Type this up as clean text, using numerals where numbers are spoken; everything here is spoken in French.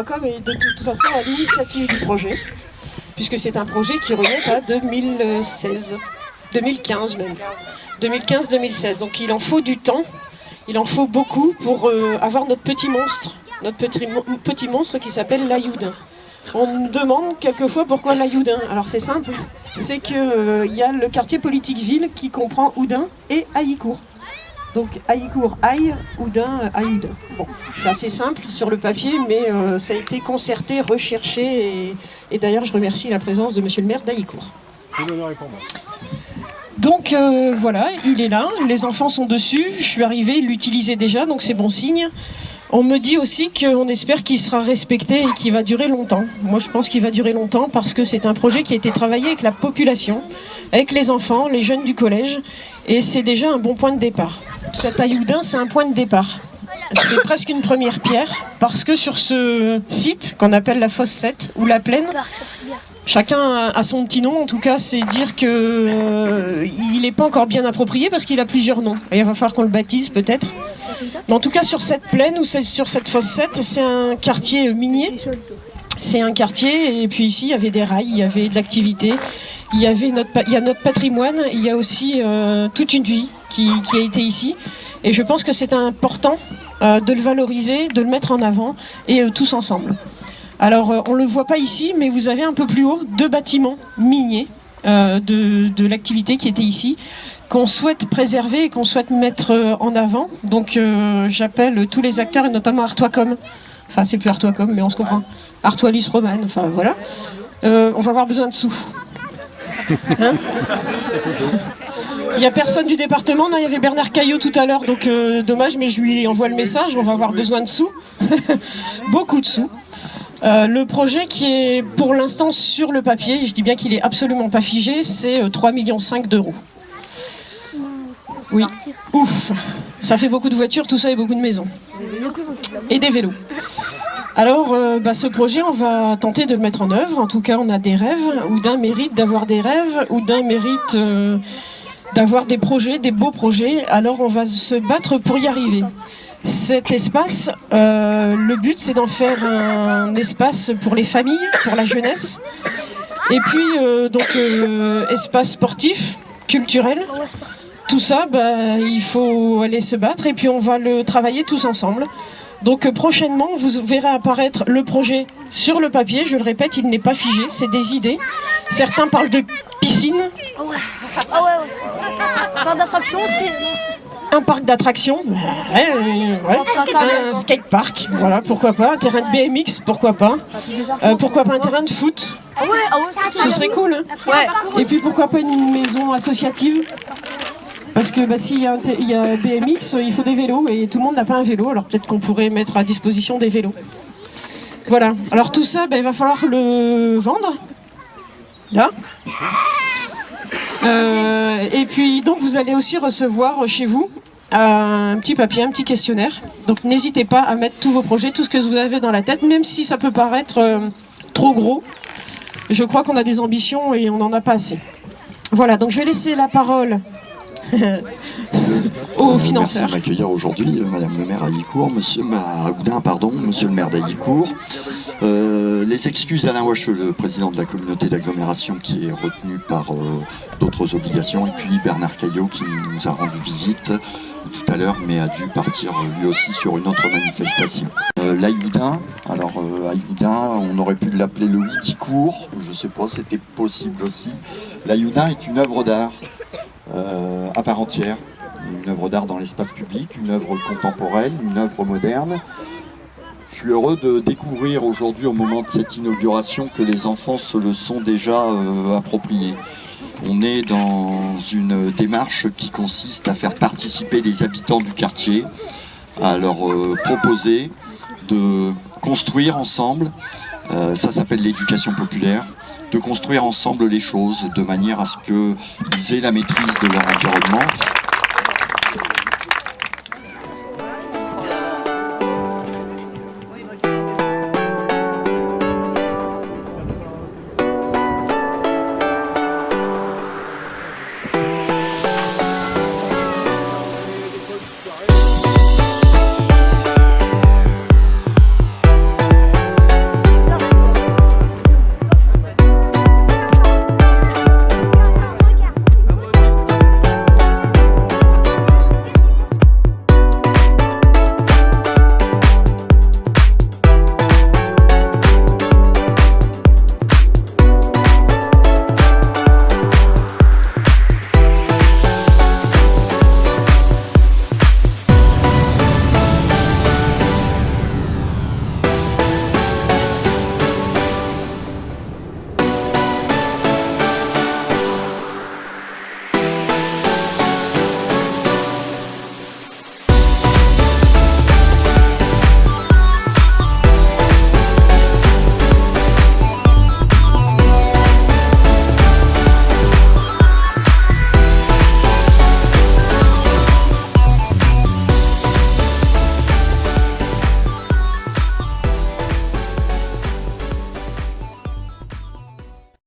Artois.com est de toute façon à l'initiative du projet, puisque c'est un projet qui remonte à 2016, 2015 même, 2015-2016. Donc il en faut du temps, il en faut beaucoup pour avoir notre petit monstre qui s'appelle l'Aïoudin. On me demande quelquefois pourquoi l'Aïoudin. Alors c'est simple, c'est qu'il y a le quartier politique ville qui comprend Oudin et Haïcourt. Donc Haïcourt, Aï, Oudin, Aïoudin. Bon, c'est assez simple sur le papier, mais ça a été concerté, recherché, et d'ailleurs je remercie la présence de monsieur le maire d'Haïcourt. Donc voilà, il est là, les enfants sont dessus, je suis arrivée, il l'utilisait déjà, donc c'est bon signe. On me dit aussi qu'on espère qu'il sera respecté et qu'il va durer longtemps. Moi je pense qu'il va durer longtemps parce que c'est un projet qui a été travaillé avec la population, avec les enfants, les jeunes du collège, et c'est déjà un bon point de départ. Cet Aïoudin, c'est un point de départ. C'est presque une première pierre, parce que sur ce site, qu'on appelle la fosse 7, ou la plaine, chacun a son petit nom, en tout cas, c'est dire qu'il n'est pas encore bien approprié, parce qu'il a plusieurs noms. Et il va falloir qu'on le baptise, peut-être. Mais en tout cas, sur cette plaine, ou sur cette fosse 7, c'est un quartier minier. C'est un quartier, et puis ici, il y avait des rails, il y avait de l'activité, il y a notre patrimoine, il y a aussi toute une vie qui a été ici. Et je pense que c'est important de le valoriser, de le mettre en avant, et tous ensemble. Alors, on ne le voit pas ici, mais vous avez un peu plus haut 2 bâtiments miniers de l'activité qui était ici, qu'on souhaite préserver et qu'on souhaite mettre en avant. Donc, j'appelle tous les acteurs, et notamment Artois.com. Enfin, c'est plus Artois.com, mais on se comprend. Artois-Lys Romane, enfin voilà. On va avoir besoin de sous. Hein? Il n'y a personne du département, non, il y avait Bernard Caillot tout à l'heure, donc dommage, mais je lui envoie le message, on va avoir besoin de sous. Beaucoup de sous. Le projet qui est pour l'instant sur le papier, je dis bien qu'il est absolument pas figé, c'est 3,5 millions d'euros. Oui, ouf, ça fait beaucoup de voitures, tout ça et beaucoup de maisons. Et des vélos. Alors, ce projet, on va tenter de le mettre en œuvre. En tout cas, on a des rêves. Oudin mérite d'avoir des rêves. Oudin mérite d'avoir des projets, des beaux projets. Alors, on va se battre pour y arriver. Cet espace, le but, c'est d'en faire un espace pour les familles, pour la jeunesse. Et puis, espace sportif, culturel. Tout ça, il faut aller se battre et puis on va le travailler tous ensemble. Donc prochainement, vous verrez apparaître le projet sur le papier. Je le répète, il n'est pas figé, c'est des idées. Certains parlent de piscine. Ah ouais. Parc d'attraction aussi. Un parc d'attractions, un skatepark, voilà, pourquoi pas, un terrain de BMX, pourquoi pas un terrain de foot, ce serait cool, hein. Ouais. Et puis pourquoi pas une maison associative. Parce que s'il y a BMX, il faut des vélos et tout le monde n'a pas un vélo, alors peut-être qu'on pourrait mettre à disposition des vélos. Voilà, alors tout ça, il va falloir le vendre, là. Et puis donc vous allez aussi recevoir chez vous un petit papier, un petit questionnaire. Donc n'hésitez pas à mettre tous vos projets, tout ce que vous avez dans la tête, même si ça peut paraître trop gros. Je crois qu'on a des ambitions et on n'en a pas assez. Voilà, donc je vais laisser la parole aux financeurs. Merci de m'accueillir aujourd'hui, Madame le maire d'Haïcourt, Monsieur le maire d'Haïcourt. Les excuses d'Alain Wacheux, le président de la communauté d'agglomération qui est retenu par d'autres obligations, et puis Bernard Caillot qui nous a rendu visite tout à l'heure, mais a dû partir lui aussi sur une autre manifestation. L'Aïoudin, Aïoudin, on aurait pu l'appeler le Houdicourt, je ne sais pas, c'était possible aussi. L'Aïoudin est une œuvre d'art à part entière, une œuvre d'art dans l'espace public, une œuvre contemporaine, une œuvre moderne. Je suis heureux de découvrir aujourd'hui, au moment de cette inauguration, que les enfants se le sont déjà appropriés. On est dans une démarche qui consiste à faire participer les habitants du quartier, à leur proposer de construire ensemble, ça s'appelle l'éducation populaire, de construire ensemble les choses de manière à ce qu'ils aient la maîtrise de leur environnement